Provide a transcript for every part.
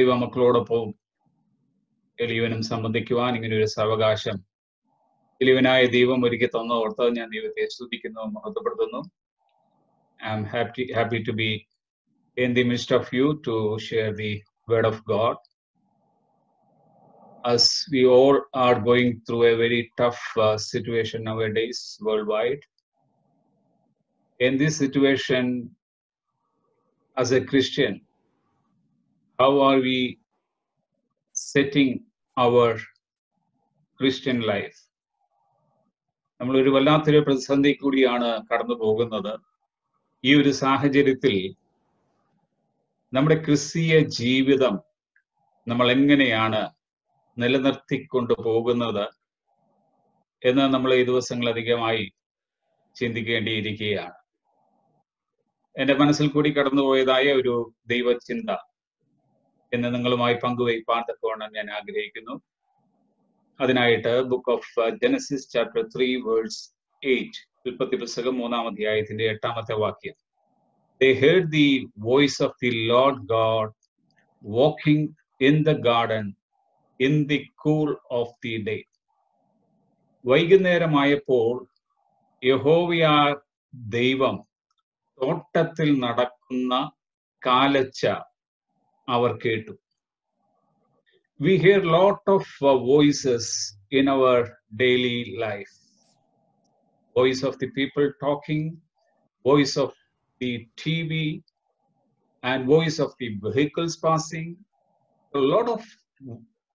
ദൈവമക്കളോടൊപ്പം എളിയവനും സംബന്ധിക്കുവാൻ ഇങ്ങനെ ഒരു സാവകാശം എളിയവനായ ദൈവം ഒരുക്കി തന്ന ഓർത്ത് ഞാൻ ദൈവത്തെ സ്തുതിക്കുന്നു, മഹത്വപ്പെടുത്തുന്നു. I am happy to be in the midst of you to share the word of God. As we all are going through a very tough situation nowadays worldwide, in this situation, as a Christian, how are we setting our Christian life? നമ്മളൊരു വല്ലാത്തൊരു പ്രതിസന്ധി കൂടിയാണ് കടന്നു പോകുന്നത്. ഈ ഒരു സാഹചര്യത്തിൽ നമ്മുടെ ക്രിസ്തീയ ജീവിതം നമ്മൾ എങ്ങനെയാണ് നിലനിർത്തിക്കൊണ്ടു പോകുന്നത് എന്ന് നമ്മൾ ഈ ദിവസങ്ങളധികമായി ചിന്തിക്കേണ്ടിയിരിക്കുകയാണ്. എൻ്റെ മനസ്സിൽ കൂടി കടന്നുപോയതായ ഒരു ദൈവചിന്ത എന്ന് നിങ്ങളുമായി പങ്കുവയ്പ്പാൻ തക്കവണ്ണം ഞാൻ ആഗ്രഹിക്കുന്നു. അതിനായിട്ട് book of Genesis chapter 3 verse 8, ഉൽപ്പത്തി പുസ്തകം 3-ാം അധ്യായത്തിന്റെ 8-ാമത്തെ വാക്യം. They heard the voice of the Lord God walking in the garden in the cool of the day. വൈകുന്നേരമായപ്പോൾ യഹോവയായ ദൈവം തോട്ടത്തിൽ നടക്കുന്ന കാലച്ച അവർ കേട്ടു. We hear lot of voices in our daily life. Voice of the people talking, voice of the TV, and voice of the vehicles passing. A lot of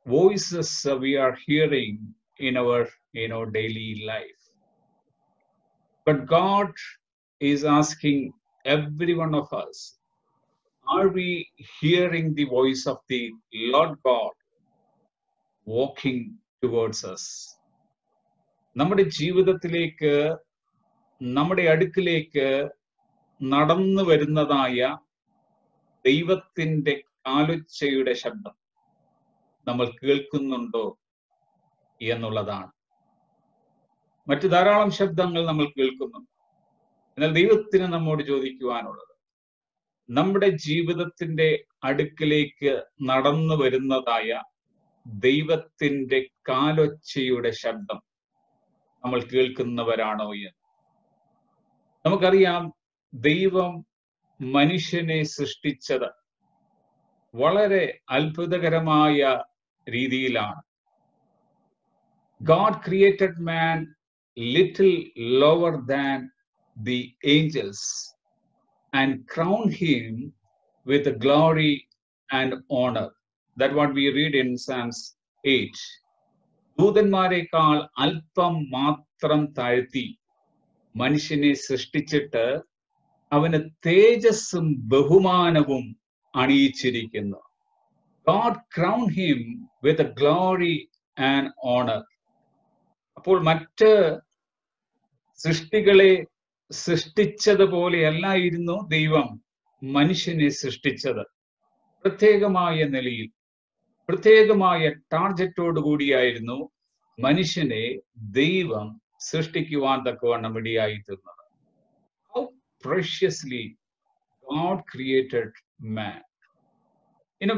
voices we are hearing in our daily life. But God is asking every one of us, are we hearing the voice of the Lord God walking towards us? നമ്മുടെ ജീവിതത്തിലേക്ക്, നമ്മുടെ അടുക്കിലേക്ക് നടന്നു വരുന്നതായ ദൈവത്തിന്റെ കാലൊച്ചയുടെ ശബ്ദം നമ്മൾ കേൾക്കുന്നുണ്ടോ എന്നുള്ളതാണ്. മറ്റു ധാരാളം ശബ്ദങ്ങൾ നമ്മൾ കേൾക്കുന്നുണ്ട്. എന്നാൽ ദൈവത്തിന് നമ്മോട് ചോദിക്കുവാനുള്ളത്, നമ്മുടെ ജീവിതത്തിന്റെ അടുക്കിലേക്ക് നടന്നു വരുന്നതായ ദൈവത്തിന്റെ കാലൊച്ചയുടെ ശബ്ദം നമ്മൾ കേൾക്കുന്നവരാണോ എന്ന്. നമുക്കറിയാം, ദൈവം മനുഷ്യനെ സൃഷ്ടിച്ചത് വളരെ അത്ഭുതകരമായ രീതിയിലാണ്. God created man little lower than the angels and crowned him with glory and honor. That what we read in Psalms 8. ദൂതന്മാരെക്കാൾ അല്പം മാത്രം താഴ്ത്തി മനുഷ്യനെ സൃഷ്ടിച്ചിട്ട് അവന് തേജസ്സും ബഹുമാനവും അണിയിച്ചിരിക്കുന്നു. God crowned him with glory and honor. അപ്പോൾ മറ്റ് സൃഷ്ടികളെ സൃഷ്ടിച്ചതുപോലെയല്ലായിരുന്നു ദൈവം മനുഷ്യനെ സൃഷ്ടിച്ചത്. പ്രത്യേകമായ നിലയിൽ, പ്രത്യേകമായ ടാർജറ്റോട് കൂടിയായിരുന്നു മനുഷ്യനെ ദൈവം സൃഷ്ടിക്കുവാൻ തക്കവണ്ണം ഇടയായി തീർന്നത്. How preciously God created man.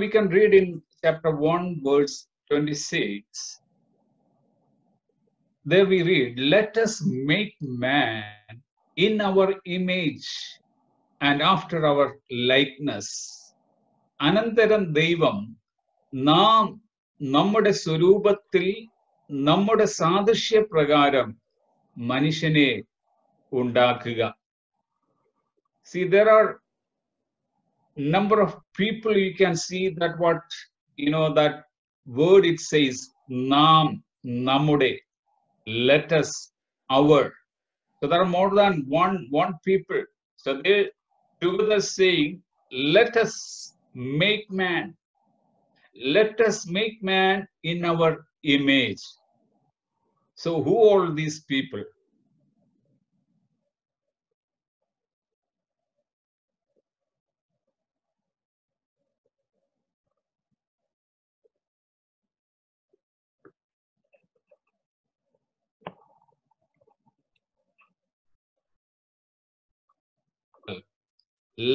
We can read in chapter 1 verse 26. There we read, let us make man in our image and after our likeness. അനന്തരം ദൈവം നാം നമ്മുടെ സ്വരൂപത്തിൽ നമ്മുടെ സാദൃശ്യപ്രകാരം മനുഷ്യനെ ഉണ്ടാക്കുക. See, there are number of people you can see that what that word it says naam, namude, let us, our. So there are more than one people. So they together saying, let us make man. Let us make man in our image. So who are these people?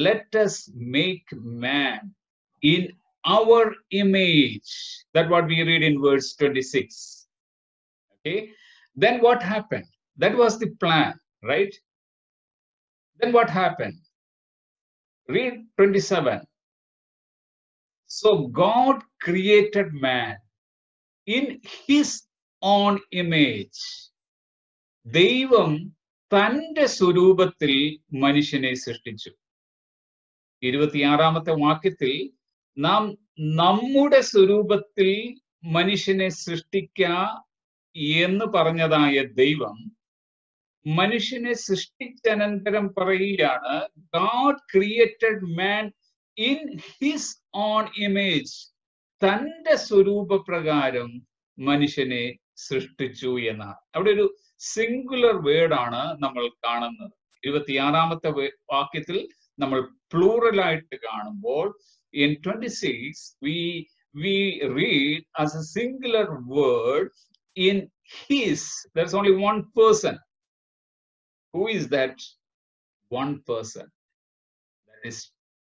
Let us make man in our image. That's what we read in verse 26. Okay. Then what happened? That was the plan, right? Then what happened? Read 27. So God created man in his own image. ദൈവം തന്റെ സ്വരൂപത്തിൽ മനുഷ്യനെ സൃഷ്ടിച്ചു. 26-ാമത്തെ വാക്യത്തിൽ നാം നമ്മുടെ സ്വരൂപത്തിൽ മനുഷ്യനെ സൃഷ്ടിക്ക എന്ന് പറഞ്ഞതായ ദൈവം മനുഷ്യനെ സൃഷ്ടിച്ചനന്തരം പറയുകയാണ്, God created man in his own image. തന്റെ സ്വരൂപപ്രകാരം മനുഷ്യനെ സൃഷ്ടിച്ചു എന്നാണ്. അവിടെ ഒരു സിംഗുലർ വേർഡാണ് നമ്മൾ കാണുന്നത്. 26-ാമത്തെ വാക്യത്തിൽ നമ്മൾ പ്ലൂറൽ ആയിട്ട് കാണുമ്പോൾ in 26 we read as a singular word in his. There's only one person. Who is that one person? That is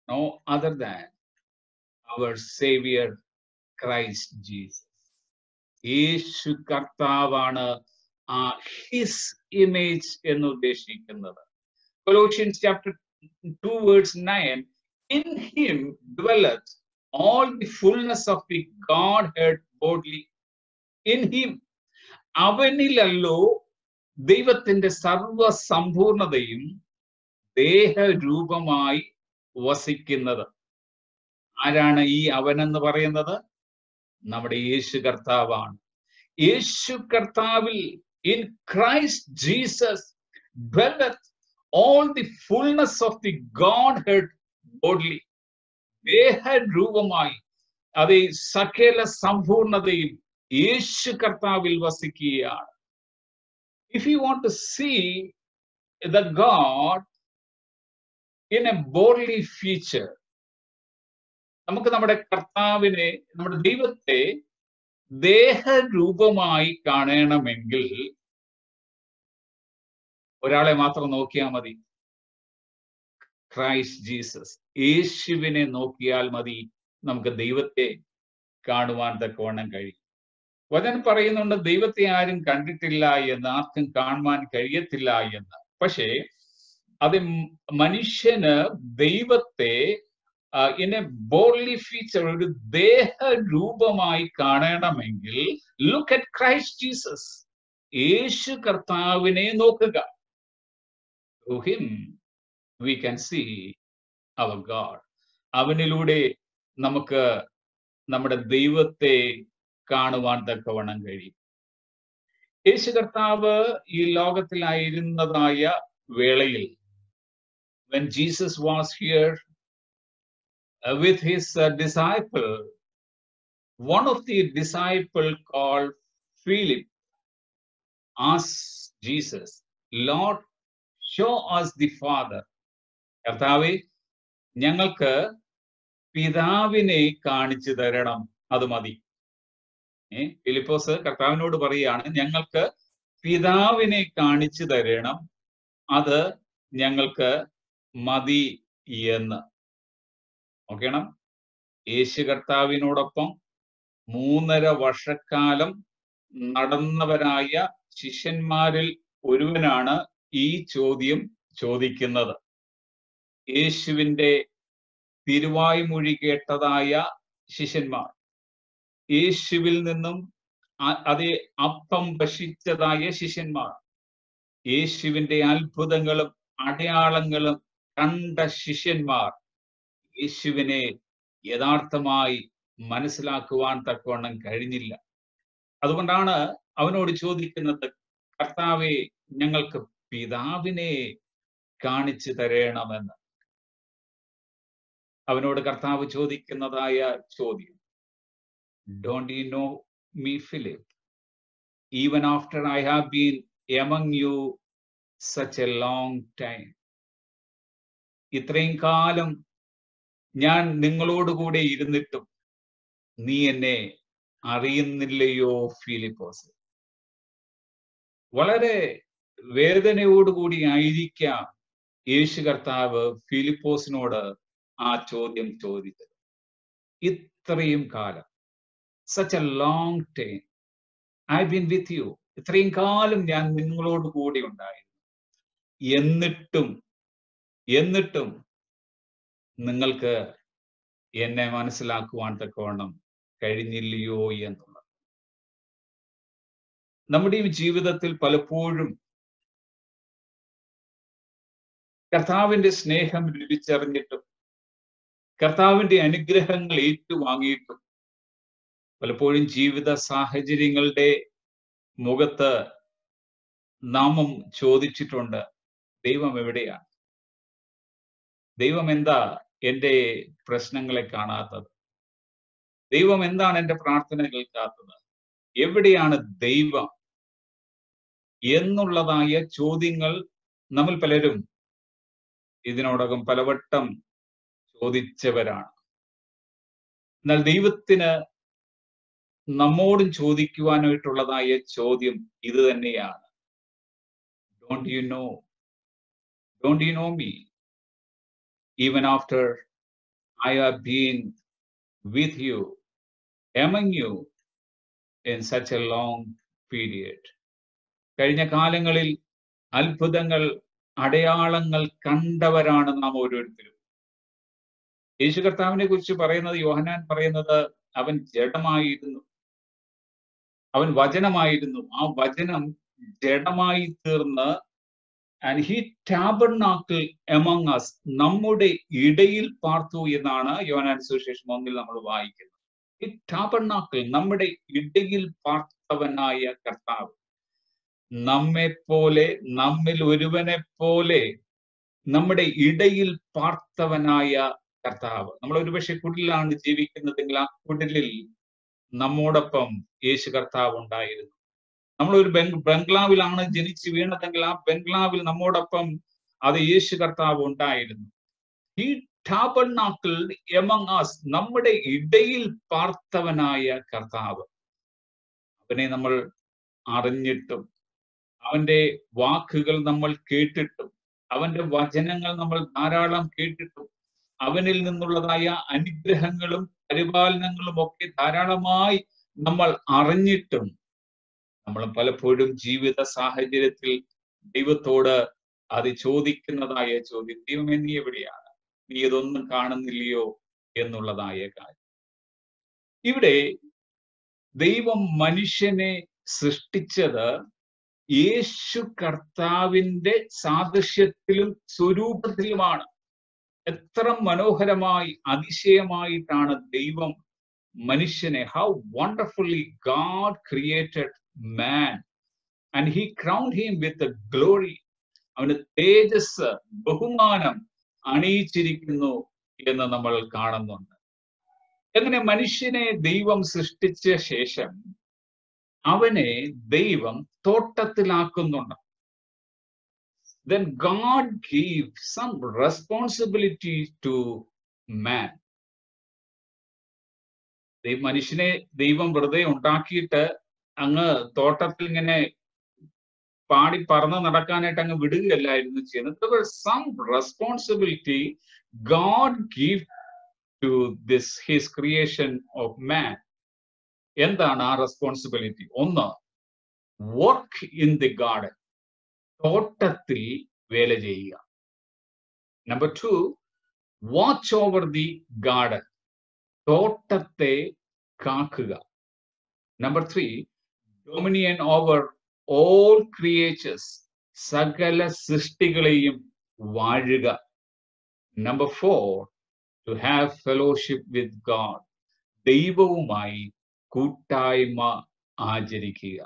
no other than our Savior Christ Jesus. യേശു കർത്താവാണ് ആ his image എന്ന് ഉദ്ദേശിക്കുന്നത്. Colossians chapter 2 verse 9, in him dwelleth all the fullness of the Godhead bodily. In him, അവനിലല്ലോ ദൈവത്തിന്റെ സർവസമ്പൂർണതയും ദേഹരൂപമായി വസിക്കുന്നത്. ആരാണ് ഈ അവനെന്ന് പറയുന്നത്? നമ്മുടെ യേശു കർത്താവാണ്. യേശു കർത്താവിൽ in Christ Jesus dwelleth all the fullness of the Godhead bodily. ദേഹരൂപമായി അത് സകല സമ്പൂർണതയും യേശു കർത്താവിൽ വസിക്കുകയാണ്. If you want to see the God in a bodily feature, നമുക്ക് നമ്മുടെ കർത്താവിനെ, നമ്മുടെ ദൈവത്തെ ദേഹരൂപമായി കാണണമെങ്കിൽ ഒരാളെ മാത്രം നോക്കിയാൽ മതി, ക്രൈസ്റ്റ് ജീസസ്. യേശുവിനെ നോക്കിയാൽ മതി നമുക്ക് ദൈവത്തെ കാണുവാൻ തക്കവണ്ണം കഴിയും. വചനം പറയുന്നുണ്ട് ദൈവത്തെ ആരും കണ്ടിട്ടില്ല എന്ന്, ആർക്കും കാണുവാൻ കഴിയത്തില്ല എന്ന്. പക്ഷേ അത് മനുഷ്യന് ദൈവത്തെ in a bodily feature, ഒരു ദേഹരൂപമായി കാണണമെങ്കിൽ look at Christ Jesus. യേശു കർത്താവിനെ നോക്കുക. Through him we can see our God. അവനിലൂടെ നമുക്ക് നമ്മുടെ ദൈവത്തെ കാണുവാൻ തക്കവണ്ണം കഴിയും. യേശു കർത്താവ് ഈ ലോകത്തിലായിരുന്നതായ വേളയിൽ, when Jesus was here with his disciple, one of the disciple called Philip asked Jesus, Lord, show us the Father. കർത്താവേ, ഞങ്ങൾക്ക് പിതാവിനെ കാണിച്ചു തരണം, അത് മതി. ഫിലിപ്പോസ് കർത്താവിനോട് പറയുകയാണ്, ഞങ്ങൾക്ക് പിതാവിനെ കാണിച്ചു തരണം, അത് ഞങ്ങൾക്ക് മതി എന്ന്. നോക്കണം, യേശു കർത്താവിനോടൊപ്പം 3.5 വർഷക്കാലം നടന്നവരായ ശിഷ്യന്മാരിൽ ഒരുവനാണ് ഈ ചോദ്യം ചോദിക്കുന്നത്. യേശുവിൻ്റെ തിരുവായ്മൊഴി കേട്ടതായ ശിഷ്യന്മാർ, യേശുവിൽ നിന്നും അതേ അപ്പം ഭക്ഷിച്ചതായ ശിഷ്യന്മാർ, യേശുവിൻ്റെ അത്ഭുതങ്ങളും അടയാളങ്ങളും കണ്ട ശിഷ്യന്മാർ യേശുവിനെ യഥാർത്ഥമായി മനസ്സിലാക്കുവാൻ തക്കവണ്ണം കഴിഞ്ഞില്ല. അതുകൊണ്ടാണ് അവനോട് ചോദിക്കുന്നത്, കർത്താവെ, ഞങ്ങൾക്ക് പിതാവിനെ കാണിച്ചു തരണമെന്ന്. അവനോട് കർത്താവ് ചോദിക്കുന്നതായ ചോദ്യം, Don't you know me, Philip? Even after I have been among you such a long time. ഇത്രയും കാലം ഞാൻ നിങ്ങളോടുകൂടെ ഇരുന്നിട്ടും നീ എന്നെ അറിയുന്നില്ലയോ ഫിലിപ്പോസ്? വളരെ വേദനയോടുകൂടി ആയിരിക്കാം യേശു കർത്താവ് ഫിലിപ്പോസിനോട് ആ ചോദ്യം ചോദിച്ചത്. ഇത്രയും കാലം, such A long time I been with you, ഇത്രയും കാലം ഞാൻ നിങ്ങളോട് കൂടി ഉണ്ടായിരുന്നു. എന്നിട്ടും നിങ്ങൾക്ക് എന്നെ മനസ്സിലാക്കുവാൻ തക്കവണ്ണം കഴിഞ്ഞില്ലയോ എന്നുള്ളത്. നമ്മുടെ ഈ ജീവിതത്തിൽ പലപ്പോഴും കർത്താവിന്റെ സ്നേഹം ലഭിച്ചറിഞ്ഞിട്ടും കർത്താവിന്റെ അനുഗ്രഹങ്ങൾ ഏറ്റുവാങ്ങിയിട്ടും പലപ്പോഴും ജീവിത സാഹചര്യങ്ങളുടെ മുഖത്ത് നാമം ചോദിച്ചിട്ടുണ്ട്, ദൈവം എവിടെയാണ്? ദൈവം എന്താ എൻ്റെ പ്രശ്നങ്ങളെ കാണാത്തത്? ദൈവം എന്താണ് എൻ്റെ പ്രാർത്ഥന കേൾക്കാത്തത്? എവിടെയാണ് ദൈവം എന്നുള്ളതായ ചോദ്യങ്ങൾ നമ്മൾ പലരും ഇതിനോടകം പലവട്ടം ചോദിച്ചവരാണ്. എന്നാൽ ദൈവത്തിന് നമ്മോടും ചോദിക്കുവാനായിട്ടുള്ളതായ ചോദ്യം ഇത് തന്നെയാണ്. Don't you know? Don't you know me? Even after I have been with you, among you in such a long period. കഴിഞ്ഞ കാലങ്ങളിൽ അത്ഭുതങ്ങൾ, അടയാളങ്ങൾ കണ്ടവരാണ് നാം ഓരോരുത്തരും. യേശു കർത്താവിനെ കുറിച്ച് പറയുന്നത്, യോഹന്നാൻ പറയുന്നത്, അവൻ ജഡമായിരുന്നു, അവൻ വചനമായിരുന്നു. ആ വചനം ജഡമായി തീർന്ന് and he tabernacle among us, നമ്മുടെ ഇടയിൽ പാർത്തു എന്നാണ് യോഹന്നാൻ സുവിശേഷം 1 നമ്മൾ വായിക്കുന്നത്. ഈ ടാബർനാക്കിൾ, നമ്മുടെ ഇടയിൽ പാർത്തവനായ കർത്താവ്, നമ്മെപ്പോലെ, നമ്മിൽ ഒരുവനെ പോലെ നമ്മുടെ ഇടയിൽ പാർത്തവനായ കർത്താവ്. നമ്മൾ ഒരുപക്ഷെ കുടിലാണ് ജീവിക്കുന്നതെങ്കിൽ ആ കുടിലിൽ നമ്മോടൊപ്പം യേശു കർത്താവ് ഉണ്ടായിരുന്നു. നമ്മളൊരു ബംഗ്ലാവിലാണ് ജനിച്ചു വീണതെങ്കിൽ ആ ബംഗ്ലാവിൽ നമ്മോടൊപ്പം അത് യേശു കർത്താവ് ഉണ്ടായിരുന്നു. He tabernacled among us, നമ്മുടെ ഇടയിൽ പാർത്തവനായ കർത്താവ്. അവനെ നമ്മൾ അറിഞ്ഞിട്ടും അവന്റെ വാക്കുകൾ നമ്മൾ കേട്ടിട്ടും അവന്റെ വചനങ്ങൾ നമ്മൾ ധാരാളം കേട്ടിട്ടും അവനിൽ നിന്നുള്ളതായ അനുഗ്രഹങ്ങളും പരിപാലനങ്ങളും ഒക്കെ ധാരാളമായി നമ്മൾ അറിഞ്ഞിട്ടും നമ്മൾ പലപ്പോഴും ജീവിത സാഹചര്യത്തിൽ ദൈവത്തോട് അത് ചോദിക്കുന്നതായ ചോദ്യം, ദൈവമേ നീ എവിടെയാണ്? നീ ഇതൊന്നും കാണുന്നില്ലയോ എന്നുള്ളതായ കാര്യം. ഇവിടെ ദൈവം മനുഷ്യനെ സൃഷ്ടിച്ചത് യേശു കർത്താവിന്റെ സാദൃശ്യത്തിലും സ്വരൂപത്തിലുമാണ്. എത്ര മനോഹരമായി, അതിശയമായിട്ടാണ് ദൈവം മനുഷ്യനെ, how wonderfully God created man and he crowned him with the glory. അവന് തേജസ്, ബഹുമാനം അണിയിച്ചിരിക്കുന്നു എന്ന് നമ്മൾ കാണുന്നുണ്ട്. അങ്ങനെ മനുഷ്യനെ ദൈവം സൃഷ്ടിച്ച ശേഷം അവനെ ദൈവം തോട്ടത്തിലാക്കുന്നുണ്ട്. Then God gave some responsibility to man. മനുഷ്യനെ ദൈവം വെറുതെ ഉണ്ടാക്കിയിട്ട് അങ്ങ് തോട്ടത്തിൽ ഇങ്ങനെ പാടി പറന്ന് നടക്കാനായിട്ട് അങ്ങ് വിടുകയല്ലായിരുന്നു ചെയ്യുന്നത്. There was some responsibility God gave to this his creation of man. എന്താണ് ആ റെസ്പോൺസിബിലിറ്റി? ഒന്ന്, വർക്ക് ഇൻ ദി ഗാർഡൻ, തോട്ടത്തിൽ വേല ചെയ്യുക. Number 2, watch over the garden, തോട്ടത്തെ കാക്കുക. Number 3, dominion over all creatures, സകല സൃഷ്ടികളെയും വാഴുക. Number 4, to have fellowship with God, ദൈവവുമായി കൂട്ടായ്മ ആചരിക്കുക.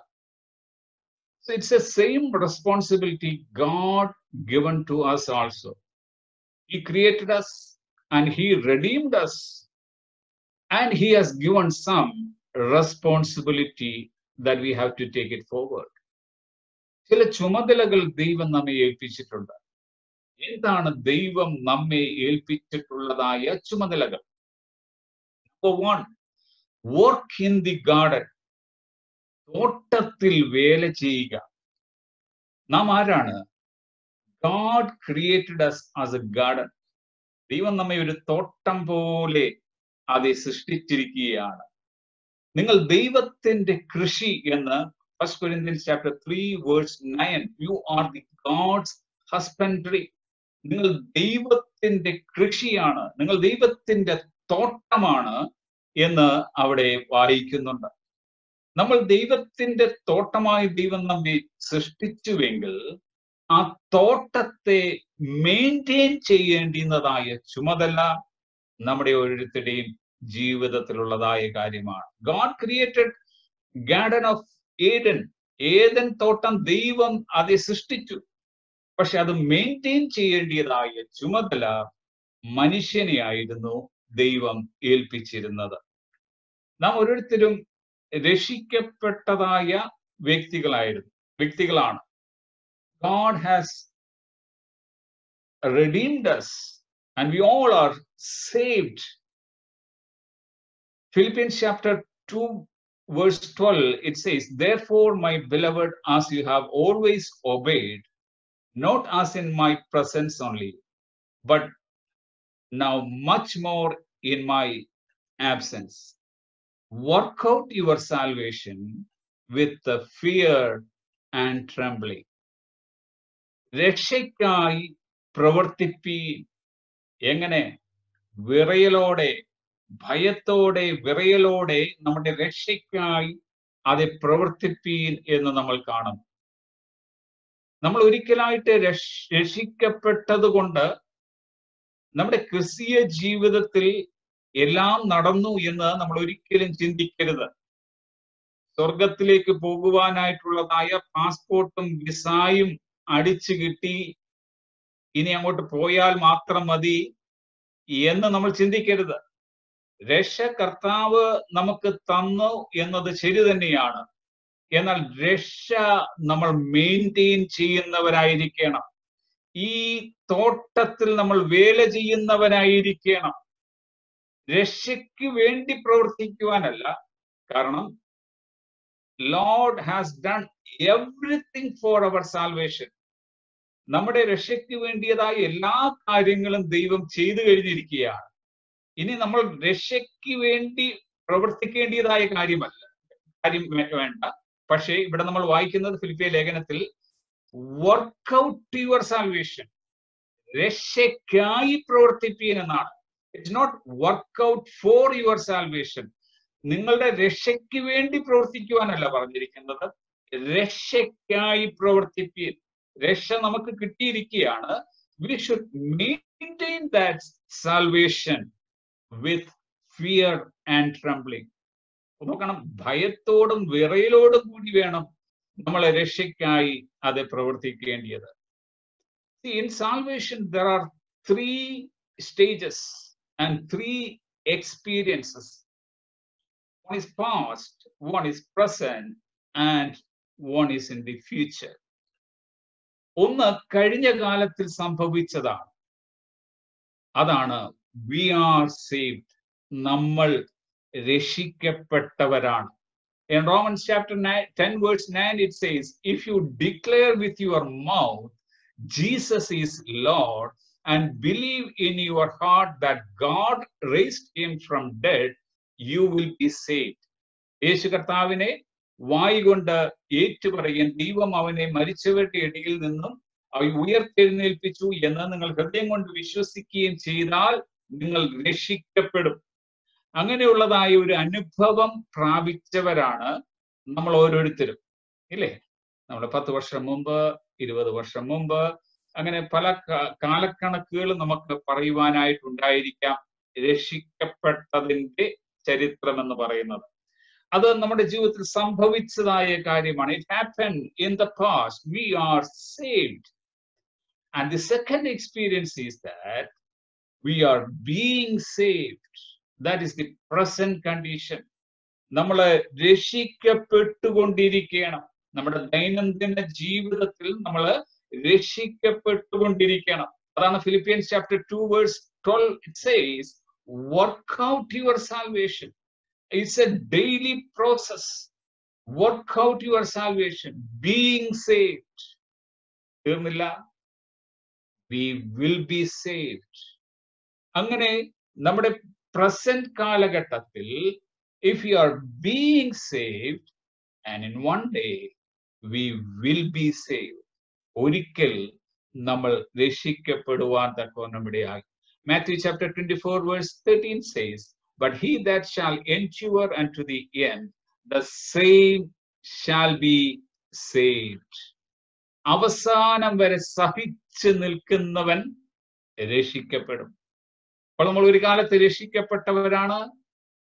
So it's the same responsibility God given to us also. He created us and he redeemed us and he has given some responsibility that we have to take it forward. ചില ചുമതലകൾ ദൈവം നമ്മെ ഏൽപ്പിച്ചിട്ടുണ്ട്. എന്താണ് ദൈവം നമ്മെ ഏൽപ്പിച്ചിട്ടുള്ളതായ ചുമതലകൾ? Number 1, work in the garden, തോട്ടത്തിൽ വേല ചെയ്യുക. നാം ആരാണ്? God created us as a garden. ദൈവം നമ്മെ ഒരു തോട്ടം പോലെ അതെ സൃഷ്ടിച്ചിരിക്കുകയാണ്. നിങ്ങൾ ദൈവത്തിന്റെ കൃഷി എന്ന് 1 Corinthians chapter 3 verse 9, you are the God's husbandry. നിങ്ങൾ ദൈവത്തിന്റെ കൃഷിയാണ്, നിങ്ങൾ ദൈവത്തിന്റെ തോട്ടമാണ് എന്ന് അവിടെ വായിക്കുന്നുണ്ട്. നമ്മൾ ദൈവത്തിന്റെ തോട്ടമായി ദൈവം നമ്മെ സൃഷ്ടിച്ചുവെങ്കിൽ ആ തോട്ടത്തെ മെയിൻറ്റെയിൻ ചെയ്യേണ്ടുന്നതായ ചുമതല നമ്മുടെ ഓരോരുത്തരുടെയും ജീവിതത്തിലുള്ളതായ കാര്യമാണ്. God created Garden of Eden. Eden തോട്ടം ദൈവം അത് സൃഷ്ടിച്ചു. പക്ഷെ അത് മെയിൻറ്റെയിൻ ചെയ്യേണ്ടതായ ചുമതല മനുഷ്യനെയായിരുന്നു ദൈവം ഏൽപ്പിച്ചിരുന്നത്. നാം ഓരോരുത്തരും രക്ഷിക്കപ്പെട്ടതായ വ്യക്തികളാണ്. God has redeemed us and we all are saved. Philippians chapter 2 verse 12, it says, therefore my beloved, as you have always obeyed, not as in my presence only, but now much more in my absence, work out your salvation with the fear and trembling. രക്ഷയ്ക്കായി പ്രവർത്തിപ്പീൻ. എങ്ങനെ? വിറയലോടെ, ഭയത്തോടെ, വിറയലോടെ നമ്മുടെ രക്ഷയ്ക്കായി അത് പ്രവർത്തിപ്പീൻ എന്ന് നമ്മൾ കാണും. നമ്മൾ ഒരിക്കലായിട്ട് രക്ഷിക്കപ്പെട്ടത് കൊണ്ട് നമ്മുടെ ക്രിസ്തീയ ജീവിതത്തിൽ എല്ലാം നടന്നു എന്ന് നമ്മൾ ഒരിക്കലും ചിന്തിക്കരുത്. സ്വർഗത്തിലേക്ക് പോകുവാനായിട്ടുള്ളതായ പാസ്പോർട്ടും വിസായും അടിച്ചു കിട്ടി, ഇനി അങ്ങോട്ട് പോയാൽ മാത്രം മതി എന്ന് നമ്മൾ ചിന്തിക്കരുത്. രക്ഷ കർത്താവ് നമുക്ക് തന്നു എന്നത് ശരി തന്നെയാണ്. എന്നാൽ രക്ഷ നമ്മൾ മെയിൻറ്റെയിൻ ചെയ്യുന്നവരായിരിക്കണം. ഈ തോട്ടത്തിൽ നമ്മൾ വേല ചെയ്യുന്നവരായിരിക്കണം. രക്ഷയ്ക്ക് വേണ്ടി പ്രവർത്തിക്കുവാനല്ല. കാരണം Lord has done everything for our salvation. നമ്മുടെ രക്ഷയ്ക്ക് വേണ്ടിയതായ എല്ലാ കാര്യങ്ങളും ദൈവം ചെയ്തു കഴിഞ്ഞിരിക്കുകയാണ്. ഇനി നമ്മൾ രക്ഷയ്ക്ക് വേണ്ടി പ്രവർത്തിക്കേണ്ടതായ കാര്യം വേണ്ട. പക്ഷേ ഇവിടെ നമ്മൾ വായിക്കുന്നത് ഫിലിപ്പിയ ലേഖനത്തിൽ വർക്ക് ഔട്ട് യുവർ സാൽവേഷൻ, രക്ഷയ്ക്കായി പ്രവർത്തിപ്പീൻ എന്നാണ്. It's not work out for your salvation. നിങ്ങളുടെ രക്ഷയ്ക്ക് വേണ്ടി പ്രവർത്തിക്കുവാനല്ല പറഞ്ഞിരിക്കുന്നത്, രക്ഷയ്ക്കായി പ്രവർത്തിപ്പീൻ. രക്ഷ നമുക്ക് കിട്ടിയിരിക്കുകയാണ്. We should maintain that salvation with fear and trembling. നോക്കണം, ഭയത്തോടും വിറയലോടും കൂടി വേണം നമ്മളെ രക്ഷയ്ക്കായി അത് പ്രവർത്തിക്കേണ്ടത്. In salvation there are 3 stages and 3 experiences. One is past, one is present, and one is in the future. ഒന്ന് കഴിഞ്ഞ കാലത്തിൽ സംഭവിച്ചതാണ്. അതാണ് we are saved. നമ്മൾ രക്ഷിക്കപ്പെട്ടവരാണ്. In Romans chapter 10 verse 9 it says, if you declare with your mouth Jesus is Lord and believe in your heart that God raised him from dead, you will be saved. യേശു കർത്താവിനെ വായ് കൊണ്ട് ഏറ്റുപറയുകയും ദൈവം അവനെ മരിച്ചവരുടെ ഇടയിൽ നിന്നും ഉയർത്തെഴുന്നേൽപ്പിച്ചു എന്ന് നിങ്ങൾ ഹൃദയം കൊണ്ട് വിശ്വസിക്കുകയും ചെയ്താൽ നിങ്ങൾ രക്ഷിക്കപ്പെടും. അങ്ങനെയുള്ളതായ ഒരു അനുഭവം പ്രാപിച്ചവരാണ് നമ്മൾ ഓരോരുത്തരും, ഇല്ലേ? നമ്മൾ 10 വർഷം മുമ്പ്, 20 വർഷം മുമ്പ്, അങ്ങനെ പല കാലക്കണക്കുകൾ നമുക്ക് പറയുവാനായിട്ടുണ്ടായിരിക്കാം. രക്ഷിക്കപ്പെട്ടതിന്റെ ചരിത്രം എന്ന് പറയുന്നത് അത് നമ്മുടെ ജീവിതത്തിൽ സംഭവിച്ചതായ കാര്യമാണ്. It happened in the past. We are saved. And the second experience is that we are being saved. That is the present condition. നമ്മൾ രക്ഷിക്കപ്പെട്ടുകൊണ്ടിരിക്കണം. നമ്മുടെ ദൈനംദിന ജീവിതത്തിൽ നമ്മൾ രക്ഷിക്കപ്പെട്ടുകൊണ്ടിരിക്കണം. അതാണ് Philippians chapter 2 verse 12. It says, work out your salvation. It's a daily process. Work out your salvation. Being saved. തീർന്നില്ല. We will be saved. അങ്ങനെ നമ്മുടെ present കാലഘട്ടത്തിൽ if you are being saved, and in one day we will be saved. ഒരിക്കൽ നമ്മൾ രക്ഷിക്കപ്പെടുവാൻ തക്കവണ്ണം ഇടയായി. Matthew chapter 24 verse 13 says, but he that shall endure unto the end, the same shall be saved. അവസാനം വരെ സഹിച്ചു നിൽക്കുന്നവൻ രക്ഷിക്കപ്പെടും. അപ്പോൾ നമ്മൾ ഒരു കാലത്ത് രക്ഷിക്കപ്പെട്ടവരാണ്.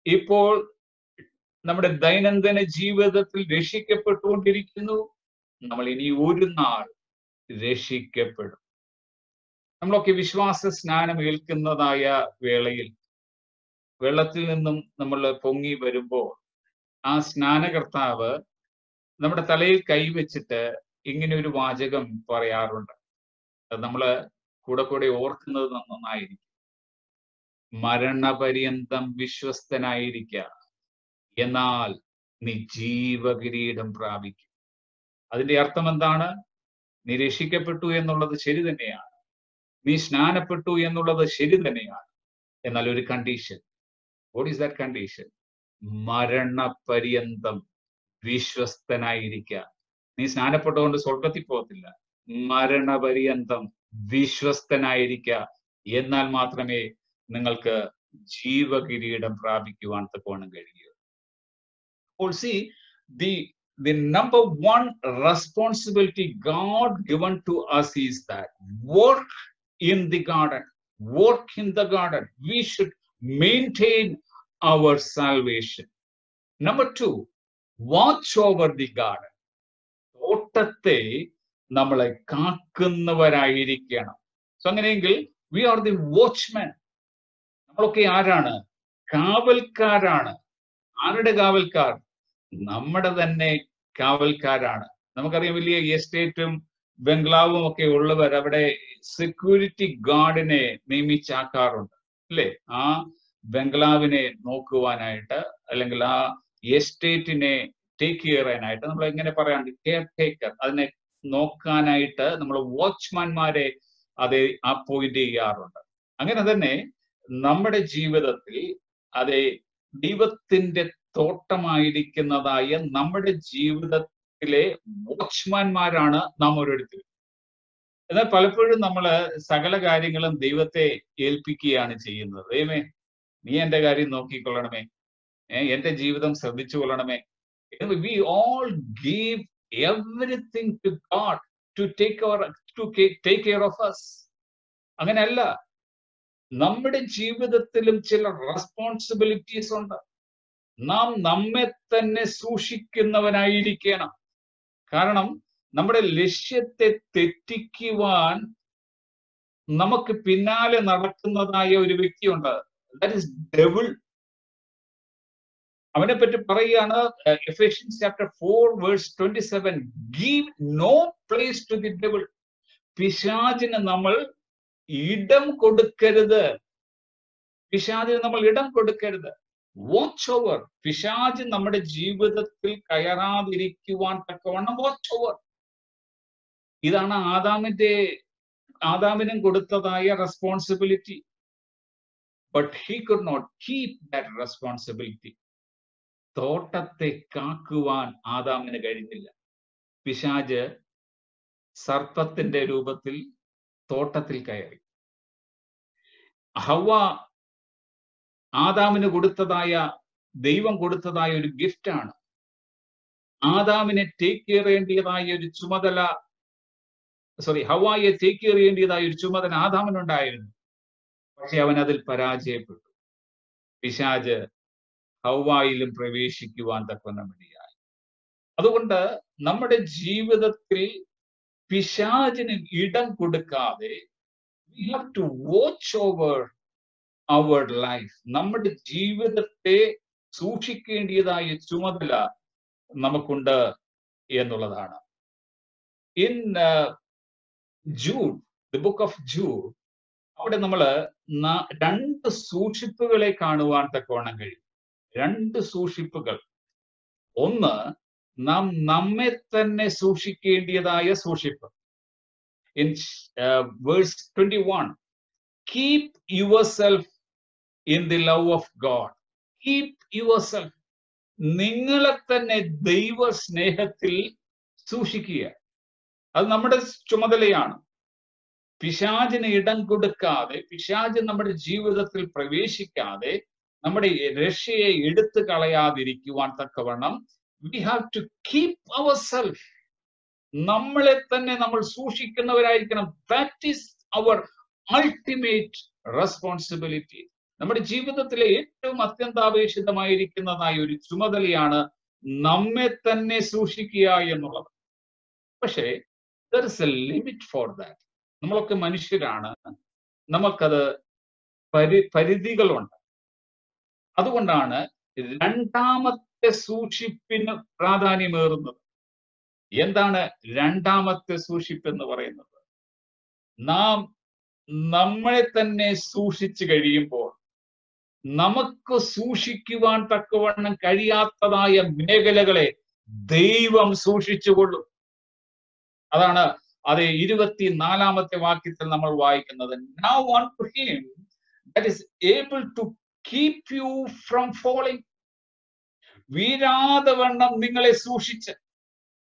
ഇപ്പോൾ നമ്മുടെ ദൈനംദിന ജീവിതത്തിൽ രക്ഷിക്കപ്പെട്ടുകൊണ്ടിരിക്കുന്നു. നമ്മൾ ഇനി ഒരു നാൾ രക്ഷിക്കപ്പെടും. നമ്മളൊക്കെ വിശ്വാസ സ്നാനം ഏൽക്കുന്നതായ വേളയിൽ വെള്ളത്തിൽ നിന്നും നമ്മൾ പൊങ്ങി വരുമ്പോൾ ആ സ്നാനകർത്താവ് നമ്മുടെ തലയിൽ കൈവച്ചിട്ട് ഇങ്ങനെ ഒരു വാചകം പറയാറുണ്ട്. അത് നമ്മൾ കൂടെ കൂടെ ഓർക്കുന്നത് നന്നായിരിക്കും. മരണപര്യന്തം വിശ്വസ്തനായിരിക്കുക, എന്നാൽ നീ ജീവകിരീടം പ്രാപിക്കും. അതിന്റെ അർത്ഥം എന്താണ്? നീ രക്ഷിക്കപ്പെട്ടു എന്നുള്ളത് ശരി തന്നെയാണ്, നീ സ്നാനപ്പെട്ടു എന്നുള്ളത് ശരി തന്നെയാണ്. എന്നാൽ ഒരു condition. What is that condition? മരണപര്യന്തം വിശ്വസ്തനായിരിക്കുക. നീ സ്നാനപ്പെട്ടുകൊണ്ട് സ്വർഗത്തിൽ പോകത്തില്ല. മരണപര്യന്തം വിശ്വസ്തനായിരിക്കുക. എന്നാൽ മാത്രമേ നിങ്ങൾക്ക് ജീവകിരീടം പ്രാപിക്കുവാൻ തക്കവണ്ണം കഴിയൂ. അപ്പോൾ see, the number one responsibility God given to us is that work in the garden. Work in the garden. We should maintain our salvation. Number two, watch over the garden. തോട്ടത്തെ നമ്മളെ കാക്കുന്നവരായിരിക്കണം. സോ അങ്ങനെയെങ്കിൽ we are the watchmen. നമ്മളൊക്കെ ആരാണ്? കാവൽക്കാരാണ്. ആരുടെ കാവൽക്കാർ? നമ്മുടെ തന്നെ കാവൽക്കാരാണ്. നമുക്കറിയാം, വലിയ എസ്റ്റേറ്റും ബംഗ്ലാവും ഒക്കെ ഉള്ളവർ അവിടെ സെക്യൂരിറ്റി ഗാർഡിനെ നിയമിച്ചാക്കാറുണ്ട്, അല്ലേ? ആ ബംഗ്ലാവിനെ നോക്കുവാനായിട്ട്, അല്ലെങ്കിൽ ആ എസ്റ്റേറ്റിനെ ടേക്ക് കെയർ ചെയ്യാനായിട്ട് നമ്മൾ എങ്ങനെ പറയാണ്ട്, കെയർ ടേക്കർ, അതിനെ നോക്കാനായിട്ട് നമ്മൾ വാച്ച്മാൻമാരെ അത് അപ്പോയിന്റ് ചെയ്യാറുണ്ട്. അങ്ങനെ തന്നെ നമ്മുടെ ജീവിതത്തിൽ അതെ ദൈവത്തിന്റെ തോട്ടമായിരിക്കുന്നതായ നമ്മുടെ ജീവിതത്തിലെ വാച്ച്മാൻമാരാണ് നാം ഓരോരുത്തരും. എന്നാൽ പലപ്പോഴും നമ്മൾ സകല കാര്യങ്ങളും ദൈവത്തെ ഏൽപ്പിക്കുകയാണ് ചെയ്യുന്നത്. ദൈവമേ, നീ എന്റെ കാര്യം നോക്കിക്കൊള്ളണമേ, എന്റെ ജീവിതം ശ്രദ്ധിച്ചു കൊള്ളണമേ. We all give everything to God to take care of us. അങ്ങനെയല്ല, നമ്മുടെ ജീവിതത്തിലും ചില റെസ്പോൺസിബിലിറ്റീസ് ഉണ്ട്. നാം നമ്മെ തന്നെ സൂക്ഷിക്കുന്നവനായിരിക്കണം. കാരണം നമ്മുടെ ലക്ഷ്യത്തെ തെറ്റിക്കുവാൻ നമുക്ക് പിന്നാലെ നടക്കുന്നതായ ഒരു വ്യക്തിയുണ്ട്. That is devil. അവനെ പറ്റി പറയുകയാണ് Ephesians chapter 4 verse 27, give no place to the devil. പിശാചിന് നമ്മൾ ഇടം കൊടുക്കരുത്. പിശാചിന് നമ്മൾ ഇടം കൊടുക്കരുത്. Watch over. പിശാച് നമ്മുടെ ജീവിതത്തിൽ കയറാതിരിക്കുവാൻ തക്കവണ്ണം വാച്ച് ഓവർ. ഇതാണ് ആദാമിനും കൊടുത്തതായ responsibility. But he could not keep that responsibility. തോട്ടത്തെ കാക്കുവാൻ ആദാമിന് കഴിഞ്ഞില്ല. പിശാച് സർപ്പത്തിന്റെ രൂപത്തിൽ തോട്ടത്തിൽ കയറി. ഹവ്വ ആദാമിന് കൊടുത്തതായ, ദൈവം കൊടുത്തതായ ഒരു ഗിഫ്റ്റാണ്. ആദാമിനെ ടേക്ക് കെയർ ചെയ്യേണ്ടതായ ഒരു ചുമതല, ഹവ്വായെ ടേക്ക് കെയർ ചെയ്യേണ്ടതായ ഒരു ചുമതല ആദാമിനുണ്ടായിരുന്നു. പക്ഷെ അവൻ അതിൽ പരാജയപ്പെട്ടു. പിശാച് ഹവ്വായിലും പ്രവേശിക്കുവാൻ തക്കവണ്ണം ഇടയായി. അതുകൊണ്ട് നമ്മുടെ ജീവിതത്തിൽ പിശാചിന് ഇടം കൊടുക്കാതെ we have to watch over our life. നമ്മുടെ ജീവിതത്തെ സൂക്ഷിക്കേണ്ടതായ ചുമതല നമുക്കുണ്ട് എന്നുള്ളതാണ്. In Jude, the book of Jude, അവിടെ നമ്മൾ 2 സൂക്ഷിപ്പുകളെ കാണുവാൻ തക്കവണ്ണം കഴിയും. 2 സൂക്ഷിപ്പുകൾ. ഒന്ന്, നാം നമ്മെ തന്നെ സൂക്ഷിക്കേണ്ടതായ സൂക്ഷിപ്പ്. In verse 21, keep yourself in the love of God. Keep yourself. നിങ്ങളെ തന്നെ ദൈവ സ്നേഹത്തിൽ സൂക്ഷിക്കുക. അത് നമ്മുടെ ചുമതലയാണ്. പിശാചിന് ഇടം കൊടുക്കാതെ, പിശാച് നമ്മുടെ ജീവിതത്തിൽ പ്രവേശിക്കാതെ, നമ്മുടെ രക്ഷയെ എടുത്തു കളയാതിരിക്കുവാൻ തക്കവണ്ണം we have to keep ourselves. നമ്മളെ തന്നെ നമ്മൾ സൂക്ഷിക്കുന്നവരായിരിക്കണം. That is our ultimate responsibility. നമ്മുടെ ജീവിതത്തിലെ ഏറ്റവും അത്യന്താപേക്ഷിതമായിരിക്കുന്നതായ ഒരു ചുമതലയാണ് നമ്മെ തന്നെ സൂക്ഷിക്കുക എന്നുള്ളത്. പക്ഷേ there is a limit for that. നമ്മളൊക്കെ മനുഷ്യരാണ്, നമുക്കത് പരിധികളുണ്ട്. അതുകൊണ്ടാണ് രണ്ടാമത്തെ സൂക്ഷിപ്പിന് പ്രാധാന്യമേറുന്നത്. എന്താണ് രണ്ടാമത്തെ സൂക്ഷിപ്പ് എന്ന് പറയുന്നത്? നാം നമ്മളെ തന്നെ സൂക്ഷിച്ചു കഴിയുമ്പോൾ നമുക്ക് സൂക്ഷിക്കുവാൻ തക്കവണ്ണം കഴിയാത്തതായ മേഖലകളെ ദൈവം സൂക്ഷിച്ചുകൊള്ളും. അതാണ് അത് 24-ാമത്തെ വാക്യത്തിൽ നമ്മൾ വായിക്കുന്നത്. Now unto him that is able to keep you from falling. വീഴാതെ വണ്ണം നിങ്ങളെ സൂക്ഷിച്ച്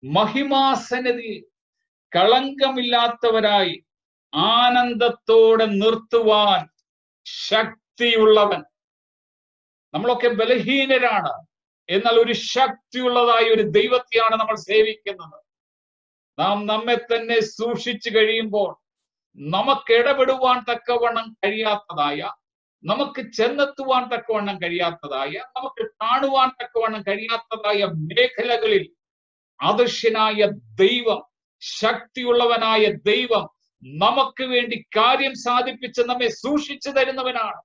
മഹിമാസന്നിധിയിൽ കളങ്കമില്ലാത്തവരായി ആനന്ദത്തോടെ നിർത്തുവാൻ ശക്തിയുള്ളവൻ. നമ്മളൊക്കെ ബലഹീനരാണ്, എന്നാൽ ഒരു ശക്തിയുള്ളതായ ഒരു ദൈവത്തെയാണ് നമ്മൾ സേവിക്കുന്നത്. നാം നമ്മെ തന്നെ സൂക്ഷിച്ചു കഴിയുമ്പോൾ നമുക്ക് ഇടപെടുവാൻ തക്കവണ്ണം കഴിയാത്തതായ, നമുക്ക് ചെന്നെത്തുവാൻ തക്കവണ്ണം കഴിയാത്തതായ, നമുക്ക് കാണുവാൻ തക്കവണ്ണം കഴിയാത്തതായ മേഖലകളിൽ അദൃശ്യനായ ദൈവം, ശക്തിയുള്ളവനായ ദൈവം നമുക്ക് വേണ്ടി കാര്യം സാധിപ്പിച്ച് നമ്മെ സൂക്ഷിച്ചു തരുന്നവനാണ്.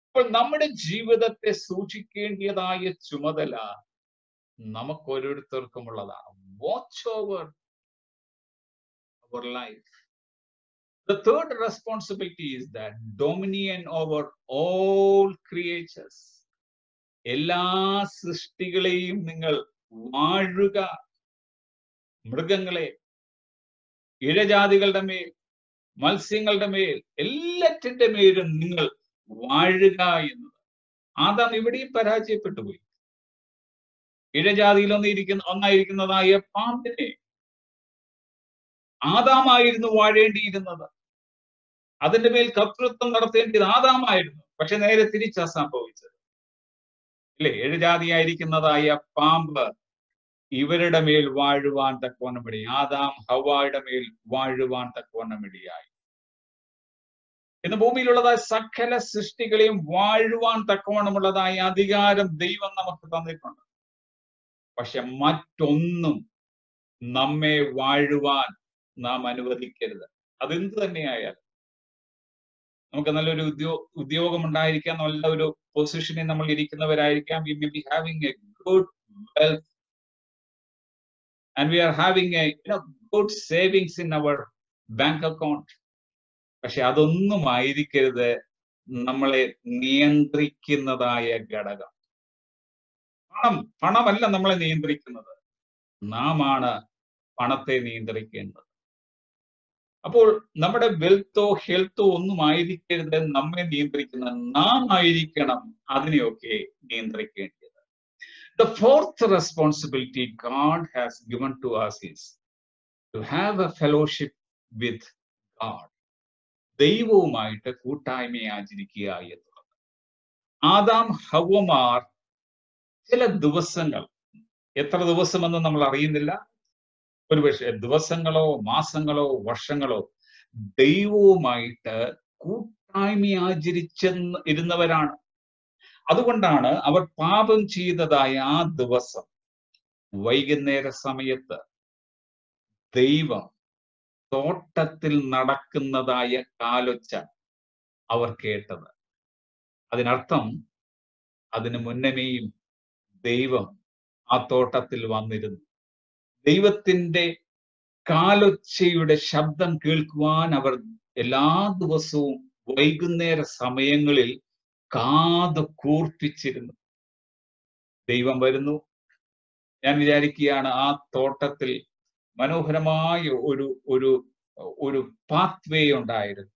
അപ്പോൾ നമ്മുടെ ജീവിതത്തെ സൂക്ഷിക്കേണ്ടതായ ചുമതല നമുക്ക് ഓരോരുത്തർക്കുമുള്ളതാണ്. Watch over our life. The third responsibility is that dominion over all creatures. എല്ലാ സൃഷ്ടികളെയും നിങ്ങൾ വാഴുക. മൃഗങ്ങളെ, ഇഴജാതികളുടെ മേൽ, മത്സ്യങ്ങളുടെ മേൽ, എല്ലാറ്റിന്റെ മേലും നിങ്ങൾ വാഴുക എന്നത്. ആദാം ഇവിടെയും പരാജയപ്പെട്ടു പോയി. ഇഴജാതിയിൽ ഒന്നായിരിക്കുന്നതായ പാമ്പിനെ ആദാമായിരുന്നു വാഴേണ്ടിയിരുന്നത്. അതിന്റെ മേൽ കർത്തൃത്വം നടത്തേണ്ടത് ആദാമായിരുന്നു. പക്ഷെ നേരെ തിരിച്ചാ സംഭവിച്ചത്. ഇല്ലേ? ഇഴജാതിയായിരിക്കുന്നതായ പാമ്പ് ഇവരുടെ മേൽ വാഴുവാൻ തക്കവണ്ണമിടയായി. ആദാം ഹവ്വായുടെ മേൽ വാഴുവാൻ തക്കവണ്ണമിടയായി. ഇന്ന് ഭൂമിയിലുള്ളതായ സകല സൃഷ്ടികളെയും വാഴുവാൻ തക്കവണ്ണമുള്ളതായ അധികാരം ദൈവം നമുക്ക് തന്നിട്ടുണ്ട്. പക്ഷെ മറ്റൊന്നും നമ്മെ വാഴുവാൻ നാം അനുവദിക്കരുത്. അതെന്ത് തന്നെയായാലും. നമുക്ക് നല്ലൊരു ഉദ്യോഗം ഉണ്ടായിരിക്കാം, നല്ല ഒരു പൊസിഷനിൽ നമ്മൾ ഇരിക്കുന്നവരായിരിക്കാം. We may be having a good wealth and we are having a good savings in our bank account. പക്ഷെ അതൊന്നും ആയിരിക്കരുത് നമ്മളെ നിയന്ത്രിക്കുന്നതായ ഘടകം. പണമല്ല നമ്മളെ നിയന്ത്രിക്കുന്നത്, നാം ആണ് പണത്തെ നിയന്ത്രിക്കേണ്ടത്. അപ്പോൾ നമ്മുടെ വെൽത്തോ ഹെൽത്തോ ഒന്നും ആയിരിക്കരുത് നമ്മെ നിയന്ത്രിക്കുന്നത്, നാം ആയിരിക്കണം അതിനെയൊക്കെ നിയന്ത്രിക്കേണ്ടത്. The fourth responsibility God has given to us is to have a fellowship with God. ദൈവവുമായിട്ട് കൂട്ടായ്മയെ ആചരിക്കുക എന്നുള്ളത്. ആദാം ഹവ്വമാർ ചില ദിവസങ്ങൾ, എത്ര ദിവസമെന്ന് നമ്മൾ അറിയുന്നില്ല, ഒരുപക്ഷെ ദിവസങ്ങളോ മാസങ്ങളോ വർഷങ്ങളോ ദൈവവുമായിട്ട് കൂട്ടായ്മ ആചരിച്ചിരുന്നവരാണ്. അതുകൊണ്ടാണ് അവർ പാപം ചെയ്തതായ ആ ദിവസം വൈകുന്നേര സമയത്ത് ദൈവം തോട്ടത്തിൽ നടക്കുന്നതായ കാലൊച്ച അവർ കേട്ടത്. അതിനർത്ഥം അതിനു മുന്നമേയും ദൈവം ആ തോട്ടത്തിൽ വന്നിരുന്നു. ദൈവത്തിന്റെ കാലൊച്ചയുടെ ശബ്ദം കേൾക്കുവാൻ അവർ എല്ലാ ദിവസവും വൈകുന്നേര സമയങ്ങളിൽ കാത് കൂർപ്പിച്ചിരുന്നു. ദൈവം വരുന്നു. ഞാൻ വിചാരിക്കുകയാണ് ആ തോട്ടത്തിൽ മനോഹരമായ ഒരു പാത്വേ ഉണ്ടായിരുന്നു.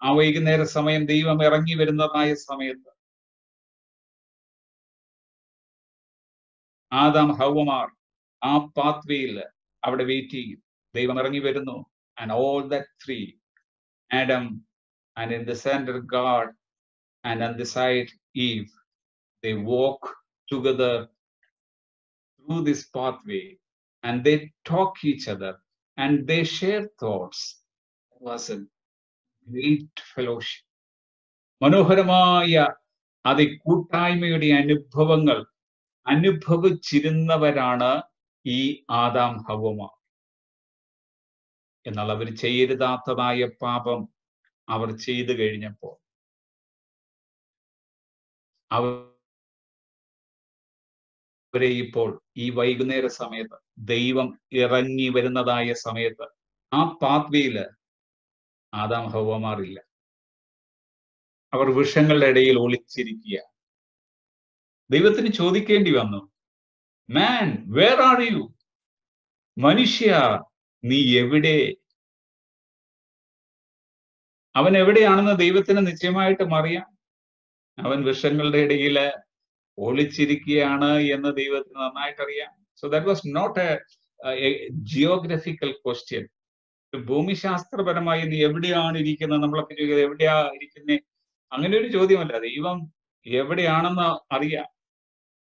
ആ വൈകുന്നേര സമയം ദൈവം ഇറങ്ങി വരുന്നതായ സമയത്ത് ആദാം ഹവ്വമാർ ആ പാത്വേയിൽ അവിടെ വെയിറ്റ് ചെയ്യും. ദൈവം ഇറങ്ങി വരുന്നു. And all that three, Adam, and in the centre God, and on the side Eve, they walk together through this pathway and they talk each other and they share thoughts. It was a great fellowship. മനോഹരമായ അത് കൂട്ടായ്മയുടെ അനുഭവങ്ങൾ അനുഭവിച്ചിരുന്നവരാണ് ഈ Adam ഹവ്വമാർ. എന്നാൽ അവർ ചെയ്യരുതാത്തതായ പാപം അവർ ചെയ്തു കഴിഞ്ഞപ്പോൾ അവരെ ഇപ്പോൾ ഈ വൈകുന്നേര സമയത്ത് ദൈവം ഇറങ്ങി വരുന്നതായ സമയത്ത് ആ പാത്വേയില് ആദാം ഹവ്വമാറില്ല. അവർ വൃക്ഷങ്ങളുടെ ഇടയിൽ ഒളിച്ചിരിക്കുക. ദൈവത്തിന് ചോദിക്കേണ്ടി വന്നു, മാൻ, വേർ ആർ യു? മനുഷ്യ, നീ എവിടെ? അവൻ എവിടെയാണെന്ന് ദൈവത്തിന് നിശ്ചയമായിട്ടും അറിയാം. അവൻ വൃക്ഷങ്ങളുടെ ഇടയില് ഒളിച്ചിരിക്കുകയാണ് എന്ന് ദൈവത്തിന് നന്നായിട്ട് അറിയാം. So that was not a geographical question. ഭൂമിശാസ്ത്രപരമായി നീ എവിടെയാണ് ഇരിക്കുന്നത്, നമ്മളൊക്കെ ചോദിക്കുന്നത് എവിടെയാ ഇരിക്കുന്നേ, അങ്ങനെ ഒരു ചോദ്യമല്ല. ദൈവം എവിടെയാണെന്ന് അറിയാം.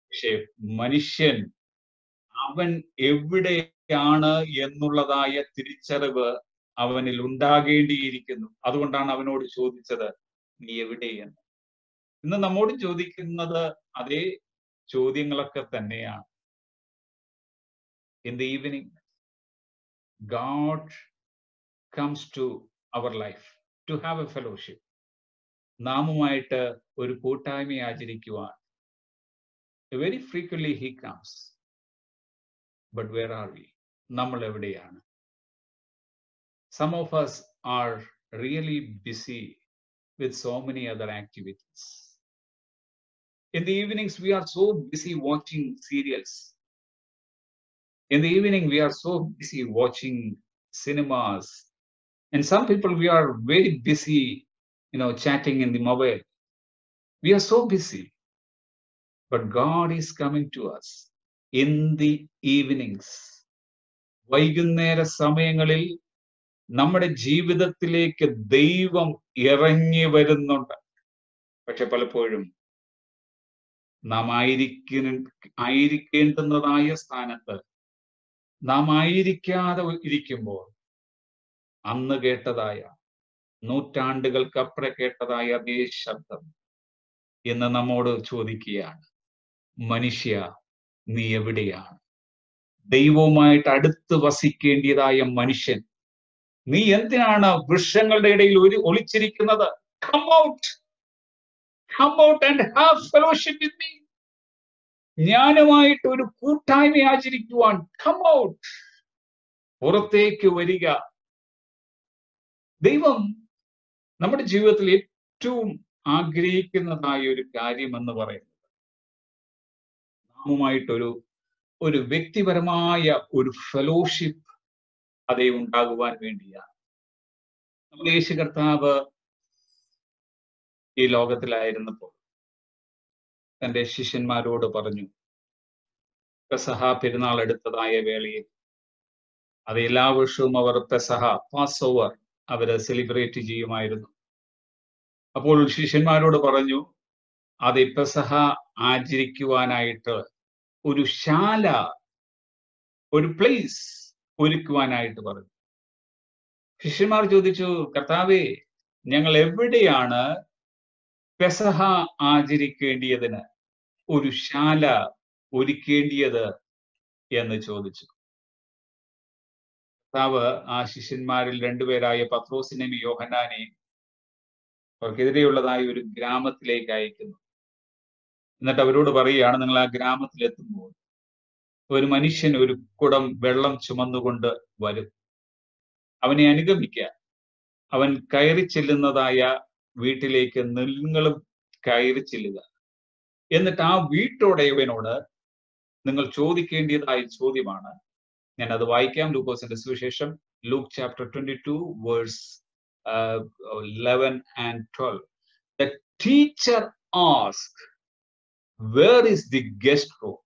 പക്ഷെ മനുഷ്യൻ അവൻ എവിടെയാണ് എന്നുള്ളതായ തിരിച്ചറിവ് അവനിൽ ഉണ്ടാകേണ്ടിയിരിക്കുന്നു. അതുകൊണ്ടാണ് അവനോട് ചോദിച്ചത്, നീ എവിടെയെന്ന്. ഇന്ന് നമ്മോട് ചോദിക്കുന്നത് അതേ ചോദ്യങ്ങളൊക്കെ തന്നെയാണ്. In the evening, God comes to our life to have a fellowship. നാമുമായിട്ട് ഒരു കൂട്ടായ്മ ആചരിക്കുവാൻ very frequently he comes. But where are we? നമ്മൾ എവിടെയാണ്? Some of us are really busy with so many other activities. In the evenings, we are so busy watching serials. In the evening, we are so busy watching cinemas. And some people, we are very busy, chatting in the mobile. We are so busy. But God is coming to us in the evenings. വൈകുന്നേര സമയങ്ങളിൽ നമ്മുടെ ജീവിതത്തിലേക്ക് ദൈവം ഇറങ്ങി വരുന്നുണ്ട്. പക്ഷെ പലപ്പോഴും നാം ആയിരിക്കേണ്ടുന്നതായ സ്ഥാനത്ത് നാം ആയിരിക്കാതെ ഇരിക്കുമ്പോൾ അന്ന് കേട്ടതായ, നൂറ്റാണ്ടുകൾക്കപ്പുറം കേട്ടതായ അതേ ശബ്ദം ഇന്ന് നമ്മോട് ചോദിക്കുകയാണ്, മനുഷ്യ, നീ എവിടെയാണ്? ദൈവവുമായിട്ട് അടുത്ത് വസിക്കേണ്ടിയതായ മനുഷ്യൻ, നീ എന്തിനാണ് വൃക്ഷങ്ങളുടെ ഇടയിൽ ഒളിച്ചിരിക്കുന്നത്? Come out and have fellowship with me. ഞാനുമായിട്ട് ഒരു കൂട്ടായ്മ ആചരിക്കുവാൻ come out. പുറത്തേക്ക് വരിക. ദൈവം നമ്മുടെ ജീവിതത്തിൽ ഏറ്റവും ആഗ്രഹിക്കുന്നതായ ഒരു കാര്യം എന്ന് പറയുന്നത് നാമുമായിട്ടൊരു വ്യക്തിപരമായ ഒരു ഫെലോഷിപ്പ് അതേ ഉണ്ടാകുവാൻ വേണ്ടിയാണ്. നമ്മൾ യേശു കർത്താവ് ഈ ലോകത്തിലായിരുന്നപ്പോൾ തന്റെ ശിഷ്യന്മാരോട് പറഞ്ഞു, പെസഹ പെരുന്നാൾ എടുത്തതായ വേളയിൽ അത് എല്ലാ വർഷവും അവർ പെസഹ, പാസ് ഓവർ അവര് സെലിബ്രേറ്റ് ചെയ്യുമായിരുന്നു. അപ്പോൾ ശിഷ്യന്മാരോട് പറഞ്ഞു, അത് പെസഹ ആചരിക്കുവാനായിട്ട് ഒരു ശാല, ഒരു പ്ലേസ് ഒരുക്കുവാനായിട്ട് പറഞ്ഞു. ശിഷ്യന്മാർ ചോദിച്ചു, കർത്താവേ, ഞങ്ങൾ എവിടെയാണ് പെസഹ ആചരിക്കേണ്ടിയതിന് ഒരു ശാല ഒരുക്കേണ്ടിയത് എന്ന് ചോദിച്ചു. കർത്താവ് ആ ശിഷ്യന്മാരിൽ രണ്ടുപേരായ പത്രോസിനെയും യോഹന്നാനെയും അവർക്കെതിരെയുള്ളതായ ഒരു ഗ്രാമത്തിലേക്ക് അയക്കുന്നു. എന്നിട്ട് അവരോട് പറയുകയാണ്, നിങ്ങൾ ആ ഗ്രാമത്തിലെത്തുമ്പോൾ ഒരു മനുഷ്യൻ ഒരു കുടം വെള്ളം ചുമന്നുകൊണ്ട് വരും. അവനെ അനുഗമിക്കുക. അവൻ കയറി ചെല്ലുന്നതായ വീട്ടിലേക്ക് നിങ്ങളും കയറി ചെല്ലുക. എന്നിട്ട് ആ വീട്ടുടയവനോട് നിങ്ങൾ ചോദിക്കേണ്ടതായ ചോദ്യമാണ്, ഞാൻ അത് വായിക്കാം. ലൂക്കോസിന്റെ സുവിശേഷം, Luke chapter 22 verse 11 and 12. The teacher asked, "Where is the guest room,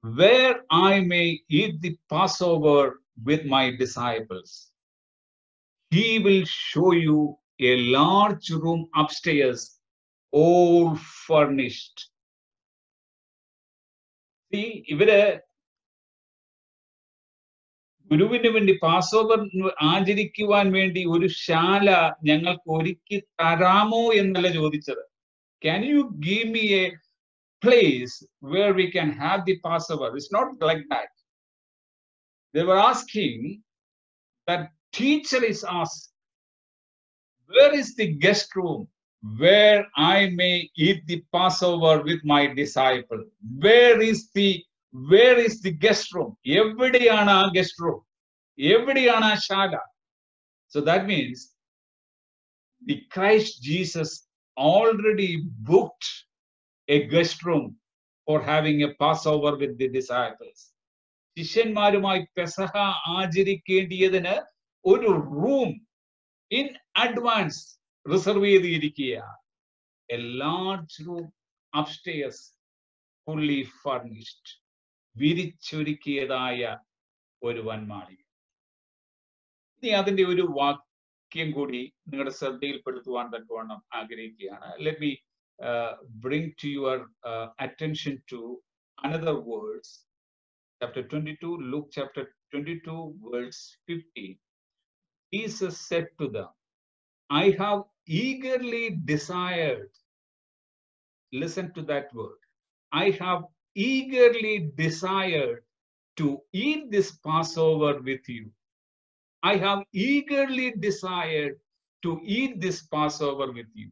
where I may eat the Passover with my disciples?" He will show you a large room upstairs, all furnished. See, ഇവര് ഗുരുവിന് വേണ്ടി പാസ്ഓവർ ആചരിക്കുവാൻ വേണ്ടി ഒരു ശാല ഞങ്ങൾക്ക് ഒരുക്കി തരാമോ എന്നല്ല ചോദിച്ചത്. Can you give me a place where we can have the Passover? It's not like that. They were asking, that teacher is asked, where is the guest room where I may eat the Passover with my disciple? Where is the guest room? എവിടെയാണ് ആ guest room? എവിടെയാണ് ആ ശാല? So that means the Christ Jesus already booked a guest room for having a Passover with the disciples. ശിഷ്യന്മാരുമായി പെസഹ ആചരിക്കേണ്ടിയതിന് ഒരു room in advance reserve ചെയ്തിരിക്കുകയാണ്. A large room upstairs, fully furnished, വിരിച്ചൊരുക്കിയതായ ഒരു വൻമാളിക. ഇനി അതിന്റെ ഒരു വാക്യം കൂടി നിങ്ങളുടെ ശ്രദ്ധയിൽപ്പെടുത്തുവാൻ തക്കവണ്ണം ആഗ്രഹിക്കുകയാണ്. Let me bring to your attention to another words. Chapter 22, Luke chapter 22, verse 15. Jesus said to them, "I have eagerly desired," listen to that word, "I have eagerly desired to eat this Passover with you. I have eagerly desired to eat this Passover with you."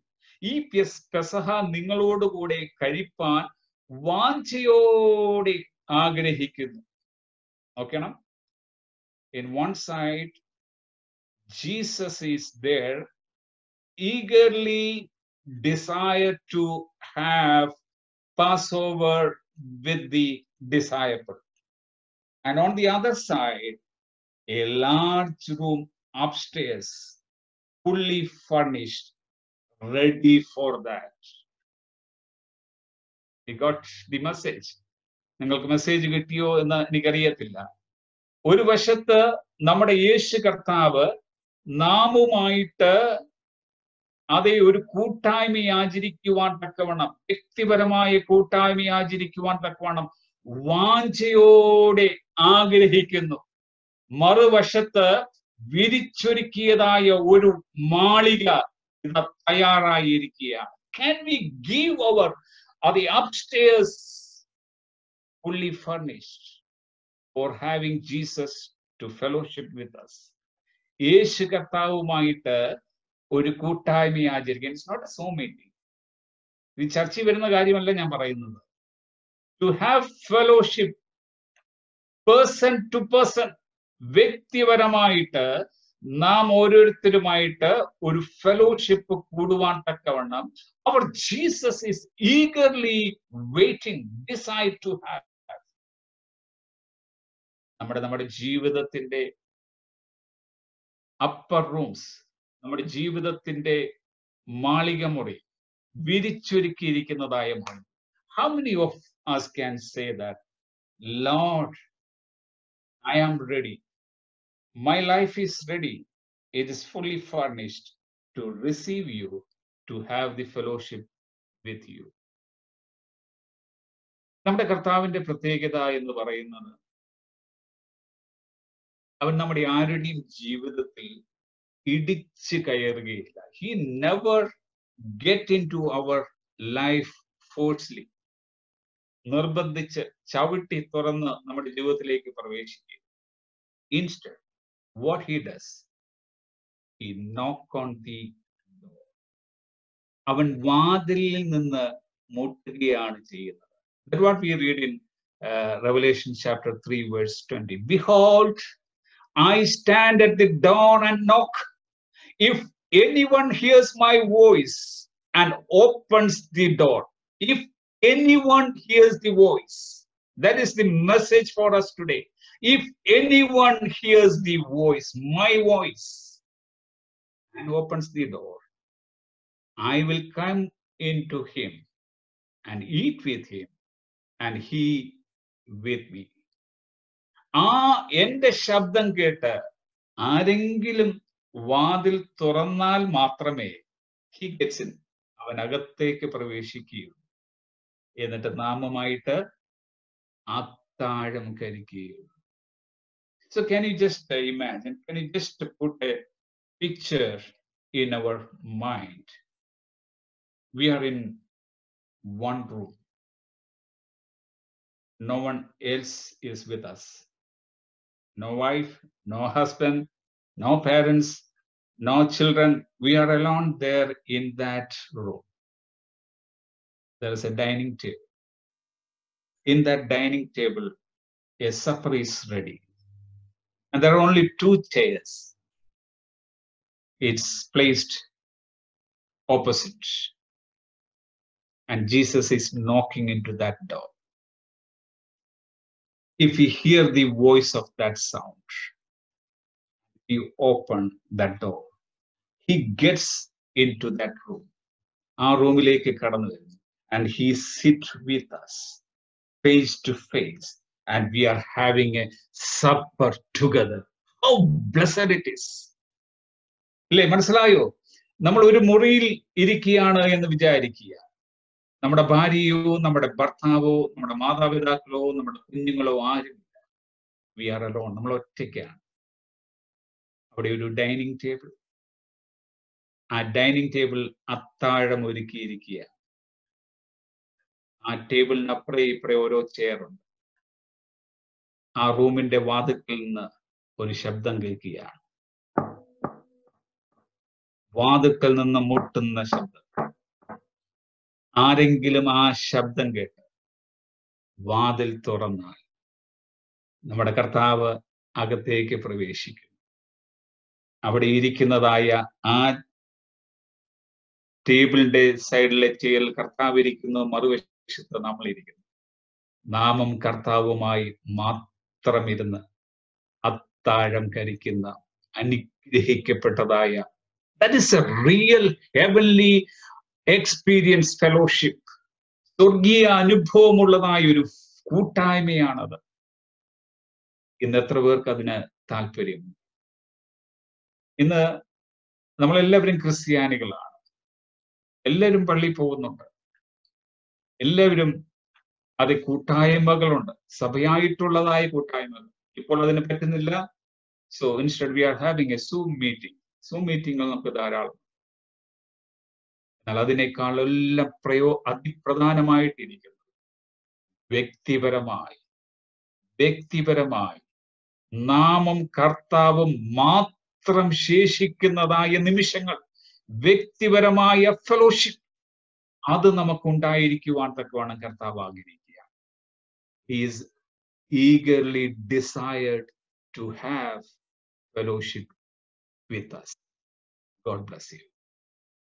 ഈ പെസഹ നിങ്ങളോട് കൂടെ കഴിപ്പാൻ വാഞ്ചയോടെ ആഗ്രഹിക്കുന്നു. നോക്കണം, in one side Jesus is there, eagerly desired to have Passover with the disciple. And on the other side, a large room upstairs, fully furnished, ready for that. You got the message? നിങ്ങൾക്ക് message കിട്ടിയോ എന്ന് എനിക്കറിയത്തില്ല. ഒരു വശത്ത് നമ്മുടെ യേശു കർത്താവ് നാമുമായിട്ട് അതേ ഒരു കൂട്ടായ്മ ആചരിക്കുവാൻ തക്കവണ്ണം, വ്യക്തിപരമായ കൂട്ടായ്മ ആചരിക്കുവാൻ തക്കവണ്ണം വാഞ്ചയോടെ ആഗ്രഹിക്കുന്നു. മറുവശത്ത് വിരിച്ചൊരുക്കിയതായ ഒരു മാളിക തയ്യാറായിരിക്കുകയാണ്. Can we give our the upstairs fully furnished for having Jesus to fellowship with us? യേശു കർത്താവുമായിട്ട് ഒരു കൂട്ടായ്മ ആചരിക്കാൻ. It's not a so meeting. ഇത് ചർച്ചയിൽ വരുന്ന കാര്യമല്ല ഞാൻ പറയുന്നത്. To have fellowship person to person, വ്യക്തിപരമായിട്ട് നാം ഓരോരുത്തരുമായിട്ട് ഒരു ഫെലോഷിപ്പ് കൂടുവാൻ തക്കവണ്ണം our Jesus is eagerly waiting, decide to have. നമ്മുടെ ജീവിതത്തിന്റെ അപ്പർ റൂംസ്, നമ്മുടെ ജീവിതത്തിന്റെ മാളിക മുറി, വിരിച്ചൊരുക്കിയിരിക്കുന്നതായ മുറി. How many of us can say that, Lord, I am ready. My life is ready. It is fully furnished to receive you, to have the fellowship with you. നമ്മുടെ കർത്താവിന്റെ പ്രത്യേകത എന്ന് പറയുന്നത്, അവൻ നമ്മുടെ ആരുടെയും ജീവിതത്തിൽ ഇടിച്ച് കയറുകയില്ല. He never get into our life forcefully. നിർബന്ധിച്ച് ചവിട്ടി തുറന്ന് നമ്മുടെ ജീവിതത്തിലേക്ക് പ്രവേശിക്കുക. Instead, what he does, he knock on the door. അവൻ വാതിലിൽ നിന്ന് മുട്ടുകയാണ് ചെയ്യുന്നത്. That's what we read in Revelation chapter 3 verse 20. Behold, I stand at the door and knock. If anyone hears my voice and opens the door, if anyone hears the voice, that is the message for us today. If anyone hears the voice, my voice, and opens the door, I will come into him and eat with him and he with me. ആ എന്റെ ശബ്ദം കേട്ട് ആരെങ്കിലും വാതിൽ തുറന്നാൽ മാത്രമേ he gets in, അവൻ അകത്തേക്ക് പ്രവേശിക്കുകയുള്ളൂ. എന്നിട്ട് നാമുമായിട്ട് അത്താഴം കഴിക്കുകയുള്ളൂ. So can you just imagine, can you just put a picture in our mind? We are in one room. No one else is with us. No wife, no husband, no parents, no children. We are alone there in that room. There is a dining table. In that dining table, a supper is ready. And there are only 2 chairs. It's placed opposite. And Jesus is knocking into that door. If we hear the voice of that sound, you open that door. He gets into that room. ആ റൂമിലേക്ക് കടന്നു വരുന്നു. And he sits with us face to face. And we are having a supper together. How blessed it is. അല്ലേ, മനസ്സിലായോ? നമ്മൾ ഒരു മുറിയിൽ ഇരിക്കുകയാണ് എന്ന് വിചാരിക്കുക. നമ്മുടെ ഭാര്യയോ നമ്മുടെ ഭർത്താവോ നമ്മുടെ മാതാപിതാക്കളോ നമ്മുടെ കുഞ്ഞുങ്ങളോ ആരുമില്ല. We are alone. നമ്മൾ ഒറ്റയ്ക്കാണ്. അവിടെ ഒരു ഡൈനിങ് ടേബിൾ. ആ ഡൈനിങ് ടേബിൾ അത്താഴം ഒരുക്കിയിരിക്കുക. ആ ടേബിളിനപ്പുറേ ഇപ്പുറേ ഓരോ ചെയറുണ്ട്. ആ റൂമിന്റെ വാതിൽക്കൽ നിന്ന് ഒരു ശബ്ദം കേൾക്കുകയാണ്. വാതിൽക്കൽ നിന്ന് മുട്ടുന്ന ശബ്ദം. ആരെങ്കിലും ആ ശബ്ദം കേട്ട് വാതിൽ തുറന്നാൽ നമ്മുടെ കർത്താവ് അകത്തേക്ക് പ്രവേശിക്കും. അവിടെ ഇരിക്കുന്നതായ ആ ടേബിളിന്റെ സൈഡിലെ ചെയറിൽ കർത്താവ് ഇരിക്കുന്നു, മറുവശത്ത് നമ്മൾ ഇരിക്കുന്നു. നാമും കർത്താവുമായി മാത്രം ഇരുന്ന് അത്താഴം കഴിക്കുന്ന അനുഗ്രഹിക്കപ്പെട്ടതായ, that is a real heavenly experience fellowship. സ്വർഗീയ അനുഭവമുള്ളതായ ഒരു കൂട്ടായ്മയാണത്. ഇന്ന് എത്ര പേർക്ക് അതിന് താല്പര്യം? ഇന്ന് നമ്മളെല്ലാവരും ക്രിസ്ത്യാനികളാണ്. എല്ലാവരും പള്ളിയിൽ പോകുന്നുണ്ട്. എല്ലാവരും അത് കൂട്ടായ്മകളുണ്ട്, സഭയായിട്ടുള്ളതായ കൂട്ടായ്മകൾ. ഇപ്പോൾ അതിന് പറ്റുന്നില്ല. So instead we are having a Zoom meeting. Zoom മീറ്റിംഗുകൾ നമുക്ക് ധാരാളം. എന്നാൽ അതിനേക്കാളെല്ലാം അതിപ്രധാനമായിട്ടിരിക്കുന്നത് വ്യക്തിപരമായി നാമും കർത്താവും മാത്രം ശേഷിക്കുന്നതായ നിമിഷങ്ങൾ, വ്യക്തിപരമായ ഫെലോഷിപ്പ്, അത് നമുക്കുണ്ടായിരിക്കുവാൻ തക്കവണ്ണം കർത്താവ് ആഗ്രഹിക്കുക. He is eagerly desired to have fellowship with us. God bless you.